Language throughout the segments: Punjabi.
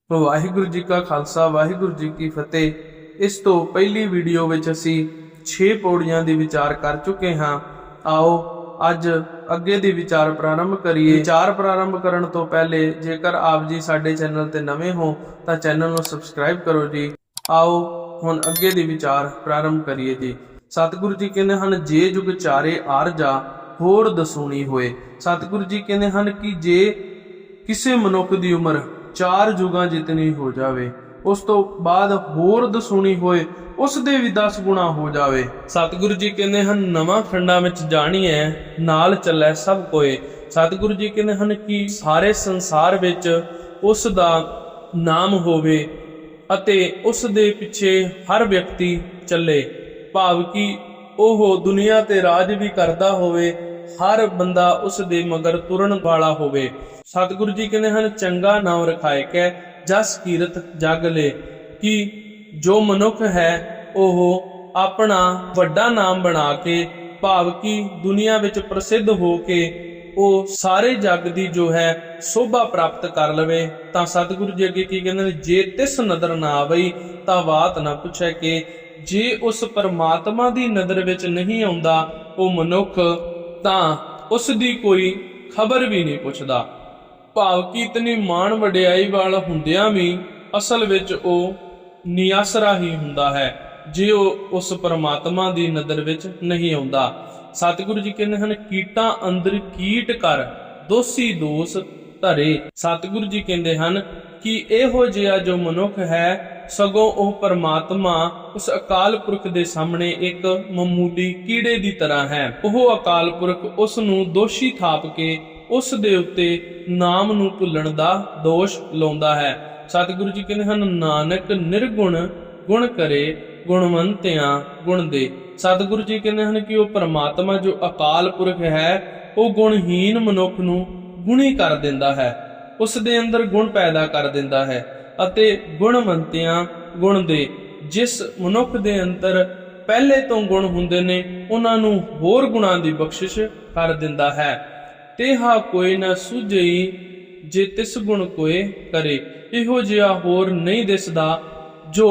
ਵਾਹਿਗੁਰੂ ਜੀ ਕਾ ਖਾਲਸਾ ਵਾਹਿਗੁਰੂ ਜੀ ਕੀ ਫਤਿਹ। ਇਸ ਤੋਂ ਪਹਿਲੀ ਵੀਡੀਓ ਵਿੱਚ ਅਸੀਂ 6 ਪੌੜੀਆਂ ਦੀ ਵਿਚਾਰ ਕਰ ਚੁੱਕੇ ਹਾਂ। ਆਓ ਅੱਜ ਅੱਗੇ ਦੀ ਵਿਚਾਰ ਪ੍ਰਾਰੰਭ ਕਰੀਏ। ਵਿਚਾਰ ਪ੍ਰਾਰੰਭ ਕਰਨ ਤੋਂ ਪਹਿਲੇ ਜੇਕਰ ਆਪ ਜੀ ਸਾਡੇ ਚੈਨਲ ਤੇ ਨਵੇਂ ਹੋ ਤਾਂ ਚੈਨਲ ਨੂੰ ਸਬਸਕ੍ਰਾਈਬ ਕਰੋ ਜੀ। ਆਓ ਹੁਣ ਅੱਗੇ ਦੀ ਵਿਚਾਰ ਪ੍ਰਾਰੰਭ ਕਰੀਏ ਜੀ। ਸਤਿਗੁਰੂ ਜੀ ਕਹਿੰਦੇ ਹਨ, ਜੇ ਜੁਗ ਚਾਰੇ ਆਰਜਾ ਹੋਰ ਦਸੂਣੀ ਹੋਏ। ਸਤਿਗੁਰੂ ਜੀ ਕਹਿੰਦੇ ਹਨ ਕਿ ਜੇ ਕਿਸੇ ਮਨੁੱਖ ਦੀ ਉਮਰ 4 ਯੁਗਾਂ ਜਿਤਨੀ ਹੋ ਜਾਵੇ, ਉਸ ਤੋਂ ਬਾਅਦ ਹੋਰ ਦਸੂਣੀ ਹੋਏ, ਉਸ ਦੇ ਵੀ 10 ਗੁਣਾ ਹੋ ਜਾਵੇ। ਸਤਿਗੁਰੂ ਜੀ ਕਹਿੰਦੇ ਹਨ, ਨਵਾਂ ਖੰਡਾਂ ਵਿੱਚ ਜਾਣੀਐ ਨਾਲ ਚੱਲੈ ਸਭ ਕੋਏ। ਸਤਿਗੁਰੂ ਜੀ ਕਹਿੰਦੇ ਹਨ ਕਿ ਸਾਰੇ ਸੰਸਾਰ ਵਿੱਚ ਉਸ ਦਾ ਨਾਮ ਹੋਵੇ ਅਤੇ ਉਸ ਦੇ ਪਿੱਛੇ ਹਰ ਵਿਅਕਤੀ ਚੱਲੇ। ਭਾਵ ਕਿ ਉਹ ਦੁਨੀਆ ਤੇ ਰਾਜ ਵੀ ਕਰਦਾ ਹੋਵੇ, ਹਰ ਬੰਦਾ ਉਸ ਦੇ ਮਗਰ ਤੁਰਨ ਵਾਲਾ ਹੋਵੇ। ਸਤਿਗੁਰੂ ਜੀ ਕਹਿੰਦੇ ਹਨ, ਚੰਗਾ ਨਾਮ ਰਖਾਇ ਕੈ ਜਸ ਕੀਰਤ ਜਗ ਲੈ। ਕਿ ਜੋ ਮਨੁੱਖ ਹੈ ਉਹ ਆਪਣਾ ਵੱਡਾ ਨਾਮ ਬਣਾ ਕੇ, ਭਾਵ ਕਿ ਦੁਨੀਆ ਵਿੱਚ ਪ੍ਰਸਿੱਧ ਹੋ ਕੇ ਉਹ ਸਾਰੇ ਜਗ ਦੀ ਜੋ ਹੈ ਸੋਭਾ ਪ੍ਰਾਪਤ ਕਰ ਲਵੇ। ਤਾਂ ਸਤਿਗੁਰੂ ਜੀ ਅੱਗੇ ਕੀ ਕਹਿੰਦੇ ਨੇ, ਜੇ ਤਿਸ ਨਦਰ ਨਾ ਆਵਈ ਤਾਂ ਬਾਤ ਨਾ ਪੁੱਛੈ ਕਿ ਜੇ ਉਸ ਪਰਮਾਤਮਾ ਦੀ ਨਜ਼ਰ ਵਿੱਚ ਨਹੀਂ ਆਉਂਦਾ ਉਹ ਮਨੁੱਖ, ਤਾਂ ਉਸ ਦੀ ਕੋਈ ਖਬਰ ਵੀ ਨਹੀਂ ਪੁੱਛਦਾ। ਭਾਵ ਕਿ ਇਤਨੀ ਮਾਣ ਵਡਿਆਈ ਵਾਲਾ ਹੁੰਦਿਆਂ ਵੀ ਅਸਲ ਵਿੱਚ ਉਹ ਨਿਆਸਰਾ ਹੀ ਹੁੰਦਾ ਹੈ, ਜੇ ਉਹ ਉਸ ਪਰਮਾਤਮਾ ਦੀ ਨਜ਼ਰ ਵਿੱਚ ਨਹੀਂ ਆਉਂਦਾ। ਸਤਿਗੁਰੂ ਜੀ ਕਹਿੰਦੇ ਹਨ, ਕੀਟਾਂ ਅੰਦਰ ਕੀਟ ਕਰ ਦੋਸੀ ਦੋਸ ਧਰੇ। ਸਤਿਗੁਰੂ ਜੀ ਕਹਿੰਦੇ ਹਨ ਕਿ ਇਹੋ ਜਿਹਾ ਜੋ ਮਨੁੱਖ ਹੈ, ਸਗੋਂ ਉਹ ਪਰਮਾਤਮਾ ਉਸ ਅਕਾਲ ਪੁਰਖ ਦੇ ਸਾਹਮਣੇ ਇੱਕ ਮਾਮੂਲੀ ਕੀੜੇ ਦੀ ਤਰ੍ਹਾਂ ਹੈ। ਉਹ ਅਕਾਲ ਪੁਰਖ ਉਸ ਨੂੰ ਦੋਸ਼ੀ ਥਾਪ ਕੇ ਉਸ ਦੇ ਉੱਤੇ ਨਾਮ ਨੂੰ ਭੁੱਲਣ ਦਾ ਦੋਸ਼ ਲਾਉਂਦਾ ਹੈ। ਸਤਿਗੁਰੂ ਜੀ ਕਹਿੰਦੇ ਹਨ, ਨਾਨਕ ਨਿਰਗੁਣ ਗੁਣ ਕਰੇ ਗੁਣਵੰਤਿਆਂ ਗੁਣ ਦੇ। ਸਤਿਗੁਰੂ ਜੀ ਕਹਿੰਦੇ ਹਨ ਕਿ ਉਹ ਪਰਮਾਤਮਾ ਜੋ ਅਕਾਲ ਪੁਰਖ ਹੈ, ਉਹ ਗੁਣਹੀਨ ਮਨੁੱਖ ਨੂੰ ਗੁਣੀ ਕਰ ਦਿੰਦਾ ਹੈ, ਉਸ ਦੇ ਅੰਦਰ ਗੁਣ ਪੈਦਾ ਕਰ ਦਿੰਦਾ ਹੈ ਅਤੇ ਗੁਣਵੰਤਿਆਂ ਗੁਣ ਦੇ। ਜਿਸ ਮਨੁੱਖ ਦੇ ਅੰਦਰ ਪਹਿਲੇ ਤੋਂ ਗੁਣ ਹੁੰਦੇ ਨੇ, ਉਹਨਾਂ ਨੂੰ ਹੋਰ ਗੁਣਾਂ ਦੀ ਬਖਸ਼ਿਸ਼ ਕਰ ਦਿੰਦਾ ਹੈ। ਤੇਹਾ ਕੋਈ ਨਾ ਸੁਝਈ ਜੇ ਤਿਸ ਗੁਣ ਕੋਏ ਕਰੇ। ਇਹੋ ਜਿਹਾ ਹੋਰ ਨਹੀਂ ਦਿਸਦਾ ਜੋ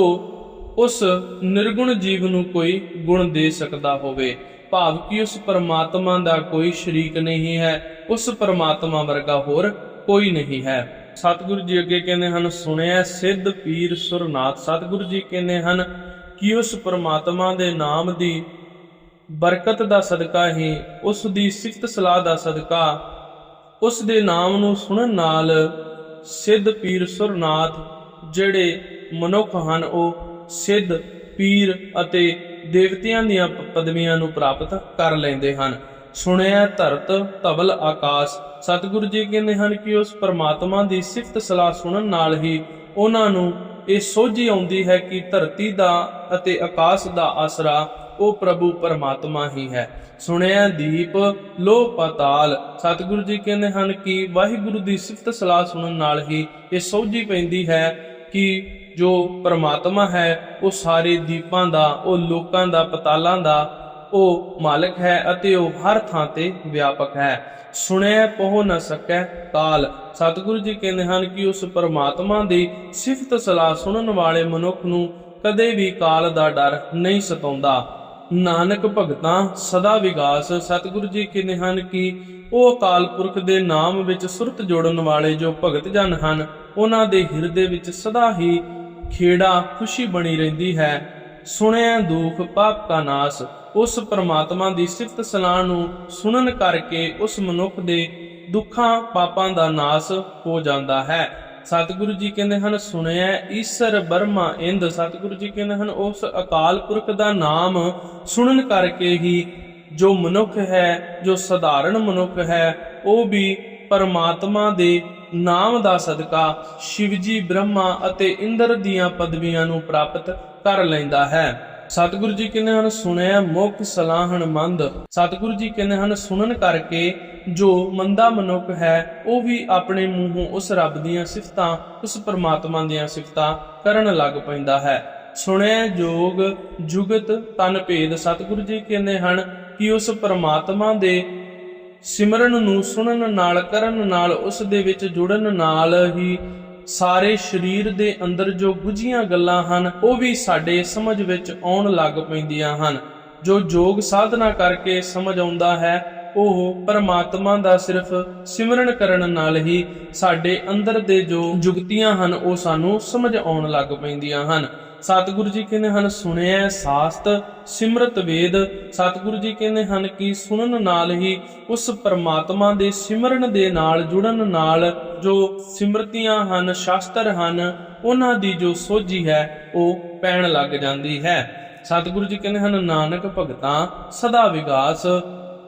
ਉਸ ਨਿਰਗੁਣ ਜੀਵ ਨੂੰ ਕੋਈ ਗੁਣ ਦੇ ਸਕਦਾ ਹੋਵੇ। ਭਾਵ ਕਿ ਉਸ ਪਰਮਾਤਮਾ ਦਾ ਕੋਈ ਸ਼ਰੀਕ ਨਹੀਂ ਹੈ, ਉਸ ਪਰਮਾਤਮਾ ਵਰਗਾ ਹੋਰ ਕੋਈ ਨਹੀਂ ਹੈ। ਸਤਿਗੁਰੂ ਜੀ ਅੱਗੇ ਕਹਿੰਦੇ ਹਨ, ਸੁਣਿਆ ਸਿੱਧ ਪੀਰ ਸੁਰਨਾਥ। ਸਤਿਗੁਰੂ ਜੀ ਕਹਿੰਦੇ ਹਨ ਕਿ ਉਸ ਪਰਮਾਤਮਾ ਦੇ ਨਾਮ ਦੀ ਬਰਕਤ ਦਾ ਸਦਕਾ ਹੀ, ਉਸ ਦੀ ਸਿਫਤ ਸਲਾਹ ਦਾ ਸਦਕਾ, ਉਸ ਦੇ ਨਾਮ ਨੂੰ ਸੁਣਨ ਨਾਲ ਸਿੱਧ ਪੀਰ ਸੁਰਨਾਥ ਜਿਹੜੇ ਮਨੁੱਖ ਹਨ, ਉਹ ਸਿੱਧ ਪੀਰ ਅਤੇ ਦੇਵਤਿਆਂ ਦੀਆਂ ਪਦਵੀਆਂ ਨੂੰ ਪ੍ਰਾਪਤ ਕਰ ਲੈਂਦੇ ਹਨ। ਸੁਣਿਆ ਧਰਤ ਧਵਲ ਆਕਾਸ਼। ਸਤਿਗੁਰੂ ਜੀ ਕਹਿੰਦੇ ਹਨ ਕਿ ਉਸ ਪਰਮਾਤਮਾ ਦੀ ਸਿਫਤ ਸਲਾਹ ਸੁਣਨ ਨਾਲ ਹੀ ਉਹਨਾਂ ਨੂੰ ਇਹ ਸੋਝੀ ਆਉਂਦੀ ਹੈ ਕਿ ਧਰਤੀ ਦਾ ਅਤੇ ਆਕਾਸ਼ ਦਾ ਆਸਰਾ ਉਹ ਪ੍ਰਭੂ ਪਰਮਾਤਮਾ ਹੀ ਹੈ। ਸੁਣਿਆ ਦੀਪ ਲੋਹ ਪਾਤਾਲ। ਸਤਿਗੁਰੂ ਜੀ ਕਹਿੰਦੇ ਹਨ ਕਿ ਵਾਹਿਗੁਰੂ ਦੀ ਸਿਫਤ ਸਲਾਹ ਸੁਣਨ ਨਾਲ ਹੀ ਇਹ ਸੋਝੀ ਪੈਂਦੀ ਹੈ ਕਿ ਜੋ ਪਰਮਾਤਮਾ ਹੈ ਉਹ ਸਾਰੇ ਦੀਪਾਂ ਦਾ, ਉਹ ਲੋਕਾਂ ਦਾ, ਪਤਾਲਾਂ ਦਾ ਉਹ ਮਾਲਕ ਹੈ ਅਤੇ ਉਹ ਹਰ ਥਾਂ ਤੇ ਵਿਆਪਕ ਹੈ। ਸੁਣਿਆ ਪਹੁ ਨਾ ਸਕੈ ਕਾਲ। ਸਤਿਗੁਰੂ ਜੀ ਕਹਿੰਦੇ ਹਨ ਕਿ ਉਸ ਪਰਮਾਤਮਾ ਦੀ ਸਿਫਤ ਸਲਾਹ ਸੁਣਨ ਵਾਲੇ ਮਨੁੱਖ ਨੂੰ ਕਦੇ ਵੀ ਕਾਲ ਦਾ ਡਰ ਨਹੀਂ ਸਤਾਉਂਦਾ। ਨਾਨਕ ਭਗਤਾਂ ਸਦਾ ਵਿਗਾਸ। ਸਤਿਗੁਰੂ ਜੀ ਕਹਿੰਦੇ ਹਨ ਕਿ ਉਹ ਅਕਾਲ ਪੁਰਖ ਦੇ ਨਾਮ ਵਿੱਚ ਸੁਰਤ ਜੋੜਨ ਵਾਲੇ ਜੋ ਭਗਤ ਜਨ ਹਨ, ਉਹਨਾਂ ਦੇ ਹਿਰਦੇ ਵਿੱਚ ਸਦਾ ਹੀ ਖੇੜਾ ਖੁਸ਼ੀ ਬਣੀ ਰਹਿੰਦੀ ਹੈ। ਸੁਣਿਆ ਦੁਖ ਪਾਪ ਕਾ ਨਾਸ। ਉਸ ਪਰਮਾਤਮਾ ਦੀ ਸਿਫਤ ਸਲਾਹ ਨੂੰ ਸੁਣਨ ਕਰਕੇ ਉਸ ਮਨੁੱਖ ਦੇ ਦੁੱਖਾਂ ਪਾਪਾਂ ਦਾ ਨਾਸ ਹੋ ਜਾਂਦਾ ਹੈ। ਸਤਿਗੁਰੂ ਜੀ ਕਹਿੰਦੇ ਹਨ, ਸੁਣਿਆ ਈਸ਼ਰ ਬਰਮਾ ਇੰਦ। ਸਤਿਗੁਰੂ ਜੀ ਕਹਿੰਦੇ ਹਨ, ਉਸ ਅਕਾਲ ਪੁਰਖ ਦਾ ਨਾਮ ਸੁਣਨ ਕਰਕੇ ਹੀ ਜੋ ਮਨੁੱਖ ਹੈ, ਜੋ ਸਧਾਰਨ ਮਨੁੱਖ ਹੈ, ਉਹ ਵੀ ਪਰਮਾਤਮਾ ਦੇ ਨਾਮ ਦਾ ਸਦਕਾ ਸ਼ਿਵਜੀ, ਬ੍ਰਹਮਾ ਅਤੇ ਇੰਦਰ ਦੀਆਂ ਪਦਵੀਆਂ ਨੂੰ ਪ੍ਰਾਪਤ ਕਰ ਲੈਂਦਾ ਹੈ। ਸਤਿਗੁਰੂ ਜੀ ਕਹਿੰਦੇ ਹਨ, ਸੁਣਿਆ ਮੁਖ ਸਲਾਹਣ ਮੰਦ। ਸਤਿਗੁਰੂ ਜੀ ਕਹਿੰਦੇ ਹਨ, ਸੁਣਨ ਕਰਕੇ ਜੋ ਮੰਦਾ ਮਨੁੱਖ ਹੈ ਉਹ ਵੀ ਆਪਣੇ ਮੂੰਹੋਂ ਉਸ ਰੱਬ ਦੀਆਂ ਸਿਫਤਾਂ, ਉਸ ਪਰਮਾਤਮਾ ਦੀਆਂ ਸਿਫਤਾਂ ਕਰਨ ਲੱਗ ਪੈਂਦਾ ਹੈ। ਸੁਣਿਆ ਜੋਗ ਜੁਗਤ ਤਨ ਭੇਦ। ਸਤਿਗੁਰੂ ਜੀ ਕਹਿੰਦੇ ਹਨ ਕਿ ਉਸ ਪਰਮਾਤਮਾ ਦੇ ਸਿਮਰਨ ਨੂੰ ਸੁਣਨ ਨਾਲ, ਕਰਨ ਨਾਲ, ਉਸ ਦੇ ਵਿੱਚ ਜੁੜਨ ਨਾਲ ਹੀ ਸਾਰੇ ਸਰੀਰ ਦੇ ਅੰਦਰ ਜੋ ਗੁੱਝੀਆਂ ਗੱਲਾਂ ਹਨ ਉਹ ਵੀ ਸਾਡੇ ਸਮਝ ਵਿੱਚ ਆਉਣ ਲੱਗ ਪੈਂਦੀਆਂ ਹਨ। ਜੋ ਯੋਗ ਸਾਧਨਾ ਕਰਕੇ ਸਮਝ ਆਉਂਦਾ ਹੈ ਉਹ ਪਰਮਾਤਮਾ ਦਾ ਸਿਰਫ ਸਿਮਰਨ ਕਰਨ ਨਾਲ ਹੀ ਸਾਡੇ ਅੰਦਰ ਦੇ ਜੋ ਜੁਗਤੀਆਂ ਹਨ ਉਹ ਸਾਨੂੰ ਸਮਝ ਆਉਣ ਲੱਗ ਪੈਂਦੀਆਂ ਹਨ। ਸਤਿਗੁਰੂ ਜੀ ਕਹਿੰਦੇ ਹਨ ਸੁਣਿਆ ਸਾਸਤ ਸਿਮਰਤ ਵੇਦ। ਸਤਿਗੁਰੂ ਜੀ ਕਹਿੰਦੇ ਹਨ ਕਿ ਸੁਣਨ ਨਾਲ ਹੀ ਉਸ ਪਰਮਾਤਮਾ ਦੇ ਸਿਮਰਨ ਦੇ ਨਾਲ ਜੁੜਨ ਨਾਲ ਜੋ ਸਿਮਰਤੀਆਂ ਹਨ ਸ਼ਾਸਤਰ ਹਨ ਉਹਨਾਂ ਦੀ ਜੋ ਸੋਝੀ ਹੈ ਉਹ ਪੈਣ ਲੱਗ ਜਾਂਦੀ ਹੈ। ਸਤਿਗੁਰੂ ਜੀ ਕਹਿੰਦੇ ਹਨ ਨਾਨਕ ਭਗਤਾਂ ਸਦਾ ਵਿਗਾਸ।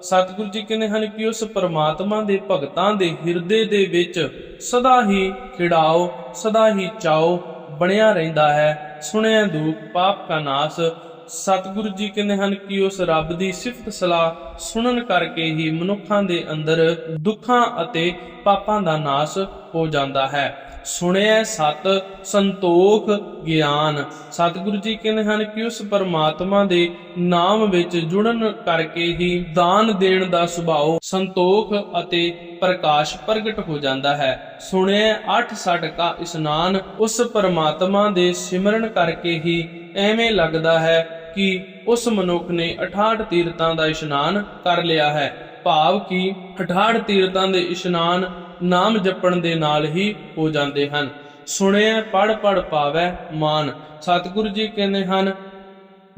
ਸਤਿਗੁਰੂ ਜੀ ਕਹਿੰਦੇ ਹਨ ਕਿ ਉਸ ਪਰਮਾਤਮਾ ਦੇ ਭਗਤਾਂ ਦੇ ਹਿਰਦੇ ਦੇ ਵਿੱਚ ਸਦਾ ਹੀ ਖਿੜਾਓ ਸਦਾ ਹੀ ਚਾਓ ਬਣਿਆ ਰਹਿੰਦਾ ਹੈ। ਸੁਣਿਆ ਦੁਖ ਪਾਪ ਕਾ ਨਾਸ। ਸਤਿਗੁਰੂ ਜੀ ਕਹਿੰਦੇ ਹਨ ਕਿ ਉਸ ਰੱਬ ਦੀ ਸਿਫਤ ਸਲਾਹ ਸੁਣਨ ਕਰਕੇ ਹੀ ਮਨੁੱਖਾਂ ਦੇ ਅੰਦਰ ਦੁੱਖਾਂ ਅਤੇ ਪਾਪਾਂ ਦਾ ਨਾਸ ਹੋ ਜਾਂਦਾ ਹੈ। ਸੁਣਿਆ ਸਤ ਸੰਤੋਖ ਗਿਆਨ। ਸਤਿਗੁਰੂ ਜੀ ਕਹਿੰਦੇ ਹਨ ਕਿ ਉਸ ਪਰਮਾਤਮਾ ਦੇ ਨਾਮ ਵਿੱਚ ਜੁੜਨ ਕਰਕੇ ਹੀ ਦਾਨ ਦੇਣ ਦਾ ਸੁਭਾਅ ਸੰਤੋਖ ਅਤੇ ਪ੍ਰਕਾਸ਼ ਪ੍ਰਗਟ ਹੋ ਜਾਂਦਾ ਹੈ। ਸੁਣਿਆ 8 ਸਟ ਕਾ ਇਸ਼ਨਾਨ। ਉਸ ਪਰਮਾਤਮਾ ਦੇ ਸਿਮਰਨ ਕਰਕੇ ਹੀ ਐਵੇਂ ਲੱਗਦਾ ਹੈ ਕਿ ਉਸ ਮਨੁੱਖ ਨੇ 68 ਤੀਰਥਾਂ ਦਾ ਇਸ਼ਨਾਨ ਕਰ ਲਿਆ ਹੈ। ਭਾਵ ਕਿ 68 ਤੀਰਥਾਂ ਦੇ ਇਸ਼ਨਾਨ ਨਾਮ ਜਪਣ ਦੇ ਨਾਲ ਹੀ ਹੋ ਜਾਂਦੇ ਹਨ। ਸੁਣਿਆ ਪੜ ਪੜ ਪਾਵੈ ਮਾਨ। ਸਤਿਗੁਰੂ ਜੀ ਕਹਿੰਦੇ ਹਨ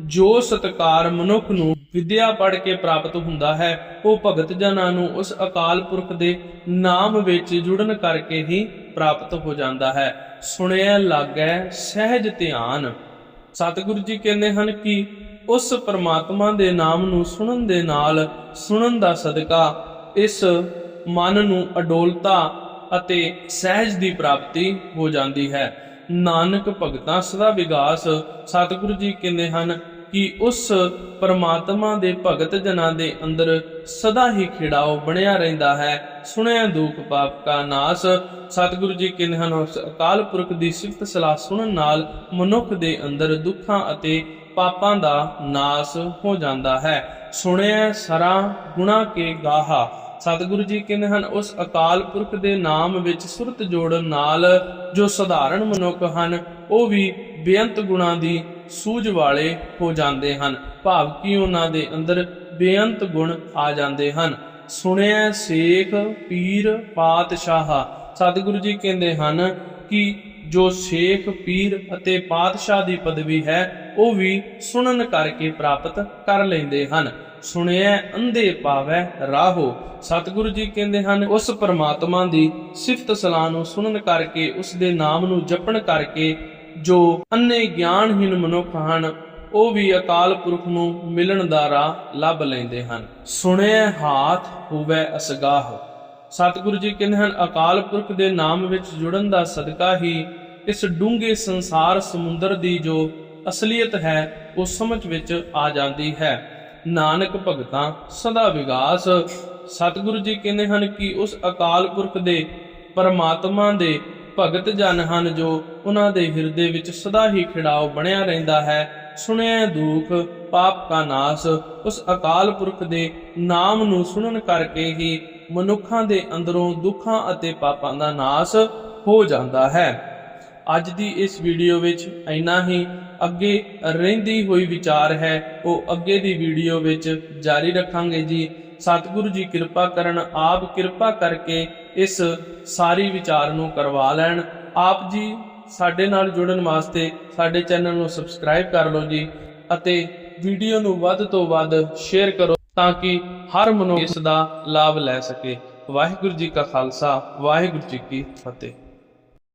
ਜੋ ਸਤਿਕਾਰ ਮਨੁੱਖ ਨੂੰ ਵਿਦਿਆ ਪੜ ਕੇ ਪ੍ਰਾਪਤ ਹੁੰਦਾ ਹੈ ਉਹ ਭਗਤ ਜਨਾਂ ਨੂੰ ਉਸ ਅਕਾਲ ਪੁਰਖ ਦੇ ਨਾਮ ਵਿੱਚ ਜੁੜਨ ਕਰਕੇ ਹੀ ਪ੍ਰਾਪਤ ਹੋ ਜਾਂਦਾ ਹੈ। ਸੁਣਿਆ ਲਾਗੈ ਸਹਿਜ ਧਿਆਨ। ਸਤਿਗੁਰੂ ਜੀ ਕਹਿੰਦੇ ਹਨ ਕਿ ਉਸ ਪਰਮਾਤਮਾ ਦੇ ਨਾਮ ਨੂੰ ਸੁਣਨ ਦੇ ਨਾਲ ਸੁਣਨ ਦਾ ਸਦਕਾ ਇਸ ਮਨ ਨੂੰ ਅਡੋਲਤਾ ਅਤੇ ਸਹਿਜ ਦੀ ਪ੍ਰਾਪਤੀ ਹੋ ਜਾਂਦੀ ਹੈ। ਨਾਨਕ ਭਗਤਾਂ ਸਦਾ ਵਿਗਾਸ। ਸਤਿਗੁਰੂ ਜੀ ਕਹਿੰਦੇ ਹਨ ਕਿ ਉਸ ਪਰਮਾਤਮਾ ਦੇ ਭਗਤ ਜਨਾਂ ਦੇ ਅੰਦਰ ਸਦਾ ਹੀ ਖਿੜਾਓ ਬਣਿਆ ਰਹਿੰਦਾ ਹੈ। ਸੁਣਿਆ ਦੁਖ ਪਾਪ ਕਾ ਨਾਸ। ਸਤਿਗੁਰੂ ਜੀ ਕਹਿੰਦੇ ਹਨ ਉਸ ਅਕਾਲ ਪੁਰਖ ਦੀ ਸਿਫਤ ਸਲਾਹ ਸੁਣਨ ਨਾਲ ਮਨੁੱਖ ਦੇ ਅੰਦਰ ਦੁੱਖਾਂ ਅਤੇ ਪਾਪਾਂ ਦਾ ਨਾਸ ਹੋ ਜਾਂਦਾ ਹੈ। ਸੁਣਿਆ ਸਰਾ ਗੁਣਾ ਕੇ ਗਾਹਾ। ਸਤਿਗੁਰੂ ਜੀ ਕਹਿੰਦੇ ਹਨ ਉਸ ਅਕਾਲ ਪੁਰਖ ਦੇ ਨਾਮ ਵਿੱਚ ਸੁਰਤ ਜੋੜਨ ਨਾਲ ਜੋ ਸਧਾਰਨ ਮਨੁੱਖ ਹਨ ਉਹ ਵੀ ਬੇਅੰਤ ਗੁਣਾਂ ਦੀ ਸੂਝ ਵਾਲੇ ਹੋ ਜਾਂਦੇ ਹਨ। ਭਾਵ ਕਿ ਉਹਨਾਂ ਦੇ ਅੰਦਰ ਬੇਅੰਤ ਗੁਣ ਆ ਜਾਂਦੇ ਹਨ। ਸੁਣਿਆ ਸੇਖ ਪੀਰ ਪਾਤਸ਼ਾਹ। ਸਤਿਗੁਰੂ ਜੀ ਕਹਿੰਦੇ ਹਨ ਕਿ ਜੋ ਸੇਖ ਪੀਰ ਅਤੇ ਪਾਤਸ਼ਾਹ ਦੀ ਪਦਵੀ ਹੈ ਉਹ ਵੀ ਸੁਣਨ ਕਰਕੇ ਪ੍ਰਾਪਤ ਕਰ ਲੈਂਦੇ ਹਨ। ਸੁਣਿਆ ਅੰਧੇ ਪਾਵੈ ਰਾਹੋ। ਸਤਿਗੁਰੂ ਜੀ ਕਹਿੰਦੇ ਹਨ ਉਸ ਪਰਮਾਤਮਾ ਦੀ ਸਿਫਤ ਸਲਾਹ ਨੂੰ ਸੁਣਨ ਕਰਕੇ ਉਸ ਦੇ ਨਾਮ ਨੂੰ ਜਪਣ ਕਰਕੇ ਜੋ ਅੰਨੇ ਗਿਆਨਹੀਨ ਮਨੁੱਖ ਹਨ ਉਹ ਵੀ ਅਕਾਲ ਪੁਰਖ ਨੂੰ ਮਿਲਣ ਦਾ ਰਾਹ ਲੱਭ ਲੈਂਦੇ ਹਨ। ਸੁਣਿਆ ਹਾਥ ਹੋਵੇ ਅਸਗਾਹ। ਸਤਿਗੁਰੂ ਜੀ ਕਹਿੰਦੇ ਹਨ ਅਕਾਲ ਪੁਰਖ ਦੇ ਨਾਮ ਵਿੱਚ ਜੁੜਨ ਦਾ ਸਦਕਾ ਹੀ ਇਸ ਡੂੰਘੇ ਸੰਸਾਰ ਸਮੁੰਦਰ ਦੀ ਜੋ ਅਸਲੀਅਤ ਹੈ ਉਹ ਸਮਝ ਵਿੱਚ ਆ ਜਾਂਦੀ ਹੈ। ਨਾਨਕ ਭਗਤਾਂ ਸਦਾ ਵਿਗਾਸ। ਸਤਿਗੁਰੂ ਜੀ ਕਹਿੰਦੇ ਹਨ ਕਿ ਉਸ ਅਕਾਲ ਪੁਰਖ ਦੇ ਪਰਮਾਤਮਾ ਦੇ ਭਗਤ ਜਨ ਹਨ ਜੋ ਉਹਨਾਂ ਦੇ ਹਿਰਦੇ ਵਿੱਚ ਸਦਾ ਹੀ ਖਿੜਾਓ ਬਣਿਆ ਰਹਿੰਦਾ ਹੈ। ਸੁਣਿਆ ਦੁਖ ਪਾਪ ਕਾ ਨਾਸ। ਉਸ ਅਕਾਲ ਪੁਰਖ ਦੇ ਨਾਮ ਨੂੰ ਸੁਣਨ ਕਰਕੇ ਹੀ ਮਨੁੱਖਾਂ ਦੇ ਅੰਦਰੋਂ ਦੁੱਖਾਂ ਅਤੇ ਪਾਪਾਂ ਦਾ ਨਾਸ ਹੋ ਜਾਂਦਾ ਹੈ। ਅੱਜ ਦੀ ਇਸ ਵੀਡੀਓ ਵਿੱਚ ਇੰਨਾ ਹੀ। ਅੱਗੇ ਰਹਿੰਦੀ ਹੋਈ ਵਿਚਾਰ ਹੈ ਉਹ ਅੱਗੇ ਦੀ ਵੀਡੀਓ ਵਿੱਚ ਜਾਰੀ ਰੱਖਾਂਗੇ ਜੀ। ਸਤਿਗੁਰੂ ਜੀ ਕਿਰਪਾ ਕਰਨ, ਆਪ ਕਿਰਪਾ ਕਰਕੇ ਇਸ ਸਾਰੀ ਵਿਚਾਰ ਨੂੰ ਕਰਵਾ ਲੈਣ। ਆਪ ਜੀ ਸਾਡੇ ਨਾਲ ਜੁੜਨ ਵਾਸਤੇ ਸਾਡੇ ਚੈਨਲ ਨੂੰ ਸਬਸਕ੍ਰਾਈਬ ਕਰ ਲਓ ਜੀ ਅਤੇ ਵੀਡੀਓ ਨੂੰ ਵੱਧ ਤੋਂ ਵੱਧ ਸ਼ੇਅਰ ਕਰੋ ਤਾਂ ਕਿ ਹਰ ਮਨੁੱਖ ਇਸ ਦਾ ਲਾਭ ਲੈ ਸਕੇ। ਵਾਹਿਗੁਰੂ ਜੀ ਕਾ ਖਾਲਸਾ, ਵਾਹਿਗੁਰੂ ਜੀ ਕੀ ਫਤਿਹ।